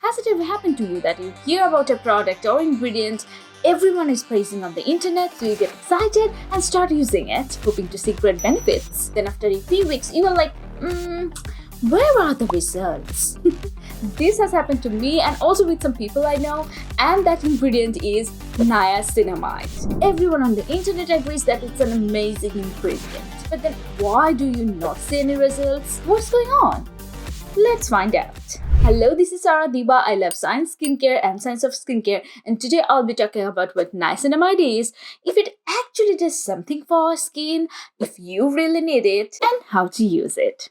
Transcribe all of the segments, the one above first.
Has it ever happened to you that you hear about a product or ingredient everyone is praising on the internet, so you get excited and start using it, hoping to see great benefits? Then after a few weeks, you are like, where are the results? This has happened to me and also with some people I know, and that ingredient is niacinamide. Everyone on the internet agrees that it's an amazing ingredient. But then why do you not see any results? What's going on? Let's find out. Hello, this is Diba. I love science, skincare and science of skincare, and today I'll be talking about what niacinamide is, if it actually does something for our skin, if you really need it, and how to use it.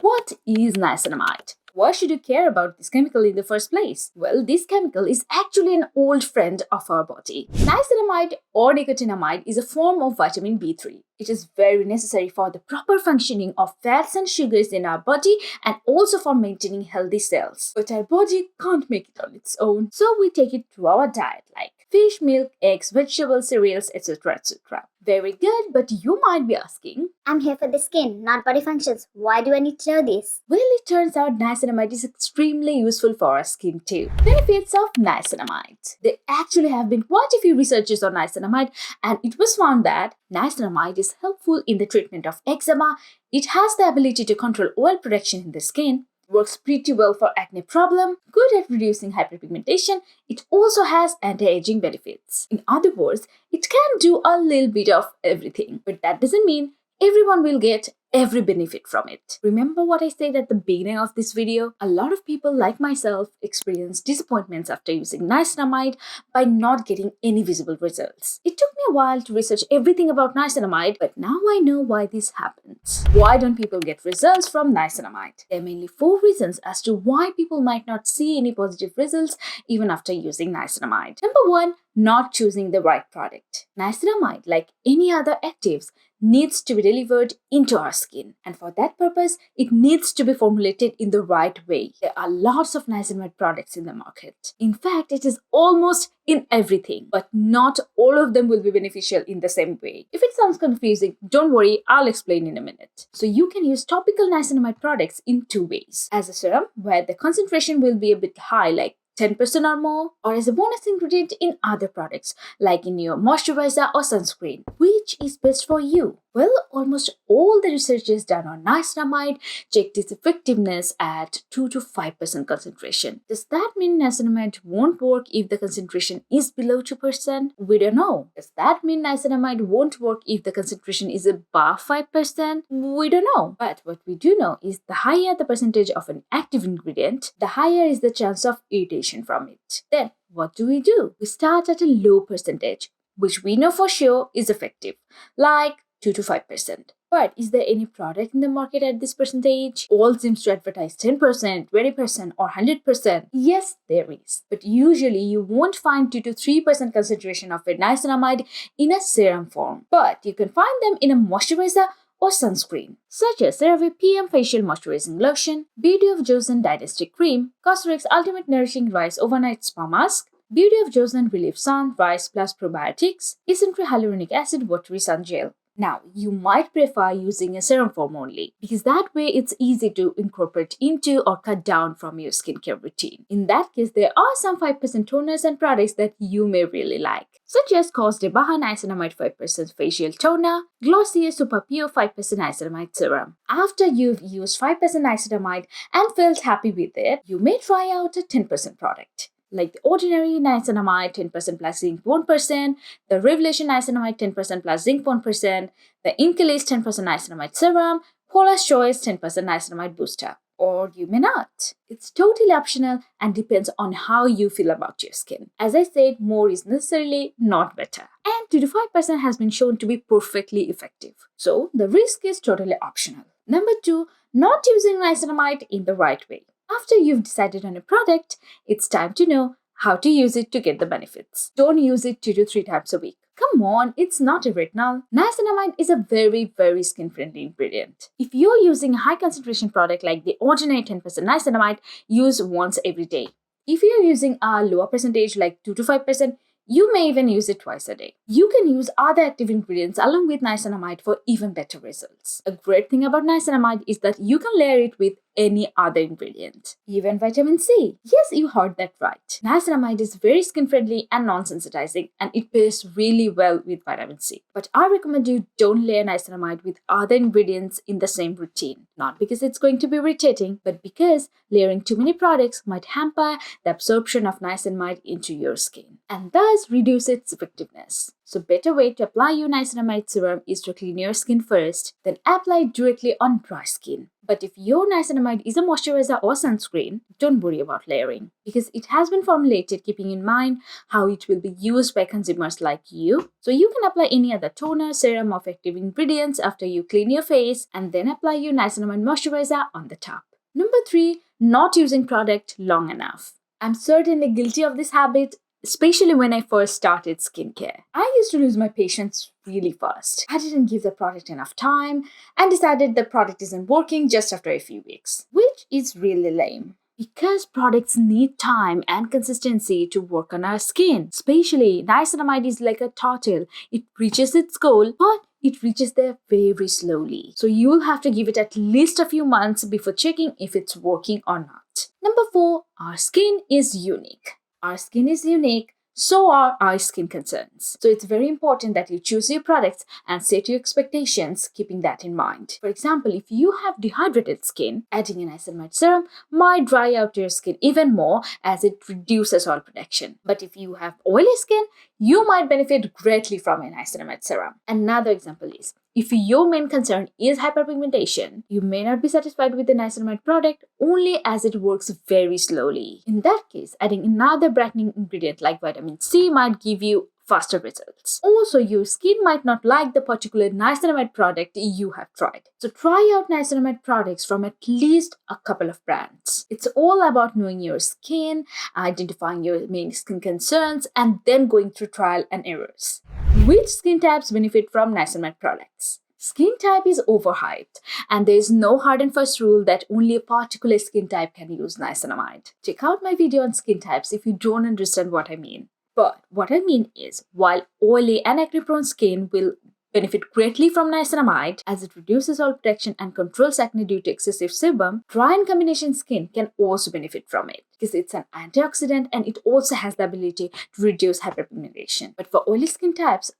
What is niacinamide? Why should you care about this chemical in the first place? Well, this chemical is actually an old friend of our body. Niacinamide or nicotinamide is a form of vitamin B3. It is very necessary for the proper functioning of fats and sugars in our body and also for maintaining healthy cells. But our body can't make it on its own, so we take it through our diet like fish, milk, eggs, vegetables, cereals, etc. etc. Very good, but you might be asking, I'm here for the skin, not body functions. Why do I need to know this? Well, it turns out niacinamide is extremely useful for our skin too. Benefits of niacinamide. There actually have been quite a few researches on niacinamide, and it was found that niacinamide is helpful in the treatment of eczema. It has the ability to control oil production in the skin, works pretty well for acne problem, good at reducing hyperpigmentation. It also has anti-aging benefits. In other words, it can do a little bit of everything, but that doesn't mean everyone will get every benefit from it. Remember what I said at the beginning of this video? A lot of people like myself experience disappointments after using niacinamide by not getting any visible results. It took me a while to research everything about niacinamide, but now I know why this happens. Why don't people get results from niacinamide? There are mainly 4 reasons as to why people might not see any positive results even after using niacinamide. Number 1, not choosing the right product. Niacinamide, like any other actives, needs to be delivered into our skin, and for that purpose it needs to be formulated in the right way. There are lots of niacinamide products in the market. In fact, it is almost in everything, but not all of them will be beneficial in the same way. If it sounds confusing, don't worry, I'll explain in a minute. So you can use topical niacinamide products in 2 ways: as a serum, where the concentration will be a bit high, like 10% or more, or as a bonus ingredient in other products like in your moisturizer or sunscreen. Which is best for you? Well, almost all the researches done on niacinamide checked its effectiveness at 2 to 5% concentration. Does that mean niacinamide won't work if the concentration is below 2%? We don't know. Does that mean niacinamide won't work if the concentration is above 5%? We don't know. But what we do know is the higher the percentage of an active ingredient, the higher is the chance of irritation from it. Then what do? We start at a low percentage, which we know for sure is effective, like 2 to 5%. But is there any product in the market at this percentage? All seems to advertise 10%, 20% or 100%. Yes, there is. But usually you won't find 2 to 3% concentration of a niacinamide in a serum form. But you can find them in a moisturizer or sunscreen, such as CeraVe PM Facial Moisturizing Lotion, Beauty of Joseon Dynasty Cream, COSRX Ultimate Nourishing Rice Overnight Spa Mask, Beauty of Joseon Relief Sun Rice Plus Probiotics, Isntree Hyaluronic Acid Watery Sun Gel. Now, you might prefer using a serum form only, because that way it's easy to incorporate into or cut down from your skincare routine. In that case, there are some 5% toners and products that you may really like, such as Baha Niacinamide 5% Facial Toner, Glossier Super Pure 5% Niacinamide Serum. After you've used 5% niacinamide and felt happy with it, you may try out a 10% product, like the ordinary niacinamide 10% plus zinc 1%, the Revelation niacinamide 10% plus zinc 1%, the Incalase 10% niacinamide serum, Paula's Choice 10% niacinamide booster. Or you may not. It's totally optional and depends on how you feel about your skin. As I said, more is necessarily not better. And 2 to 5% has been shown to be perfectly effective. So the risk is totally optional. Number 2, not using niacinamide in the right way. After you've decided on a product, it's time to know how to use it to get the benefits. Don't use it 2 to 3 times a week. Come on, it's not a retinol. Niacinamide is a very skin-friendly ingredient. If you're using a high concentration product like the ordinary 10% niacinamide, use once every day. If you're using a lower percentage like 2 to 5%, you may even use it twice a day. You can use other active ingredients along with niacinamide for even better results. A great thing about niacinamide is that you can layer it with any other ingredient. Even vitamin C. Yes, you heard that right. Niacinamide is very skin friendly and non-sensitizing, and it pairs really well with vitamin C. But I recommend you don't layer niacinamide with other ingredients in the same routine. Not because it's going to be irritating, but because layering too many products might hamper the absorption of niacinamide into your skin and thus reduce its effectiveness. So better way to apply your niacinamide serum is to clean your skin first, then apply it directly on dry skin. But if your niacinamide is a moisturizer or sunscreen, don't worry about layering because it has been formulated keeping in mind how it will be used by consumers like you. So you can apply any other toner, serum, or active ingredients after you clean your face and then apply your niacinamide moisturizer on the top. Number 3, not using product long enough. I'm certainly guilty of this habit, especially when I first started skincare. I used to lose my patience really fast. I didn't give the product enough time and decided the product isn't working just after a few weeks, which is really lame. Because products need time and consistency to work on our skin. Especially, niacinamide is like a turtle. It reaches its goal, but it reaches there very slowly. So you'll have to give it at least a few months before checking if it's working or not. Number 4, our skin is unique. Our skin is unique, so are our skin concerns. So it's very important that you choose your products and set your expectations, keeping that in mind. For example, if you have dehydrated skin, adding a niacinamide serum might dry out your skin even more as it reduces oil production. But if you have oily skin, you might benefit greatly from a niacinamide serum. Another example is, if your main concern is hyperpigmentation, you may not be satisfied with the niacinamide product only as it works very slowly. In that case, adding another brightening ingredient like vitamin C might give you faster results. Also, your skin might not like the particular niacinamide product you have tried. So try out niacinamide products from at least a couple of brands. It's all about knowing your skin, identifying your main skin concerns, and then going through trial and errors. Which skin types benefit from niacinamide products? Skin type is overhyped, and there is no hard and fast rule that only a particular skin type can use niacinamide. Check out my video on skin types if you don't understand what I mean. But what I mean is, while oily and acne-prone skin will benefit greatly from niacinamide as it reduces oil protection and controls acne due to excessive sebum, dry and combination skin can also benefit from it because it's an antioxidant and it also has the ability to reduce hyperpigmentation. But for oily skin types,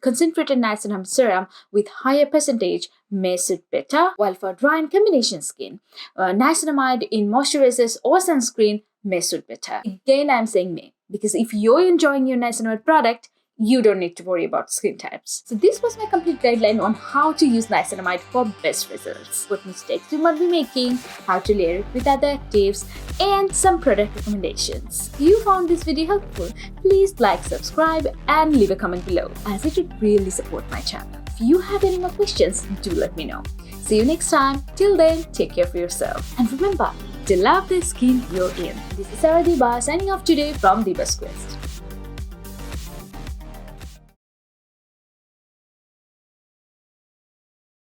concentrated niacinamide serum with higher percentage may suit better, while for dry and combination skin, niacinamide in moisturizers or sunscreen may suit better. Again, I'm saying may, because if you're enjoying your niacinamide product, you don't need to worry about skin types. So this was my complete guideline on how to use niacinamide for best results, what mistakes you might be making, how to layer it with other actives, and some product recommendations. If you found this video helpful, please like, subscribe, and leave a comment below, as it would really support my channel. If you have any more questions, do let me know. See you next time. Till then, take care of yourself. And remember to love the skin you're in. This is Diba signing off today from Diba's Quest.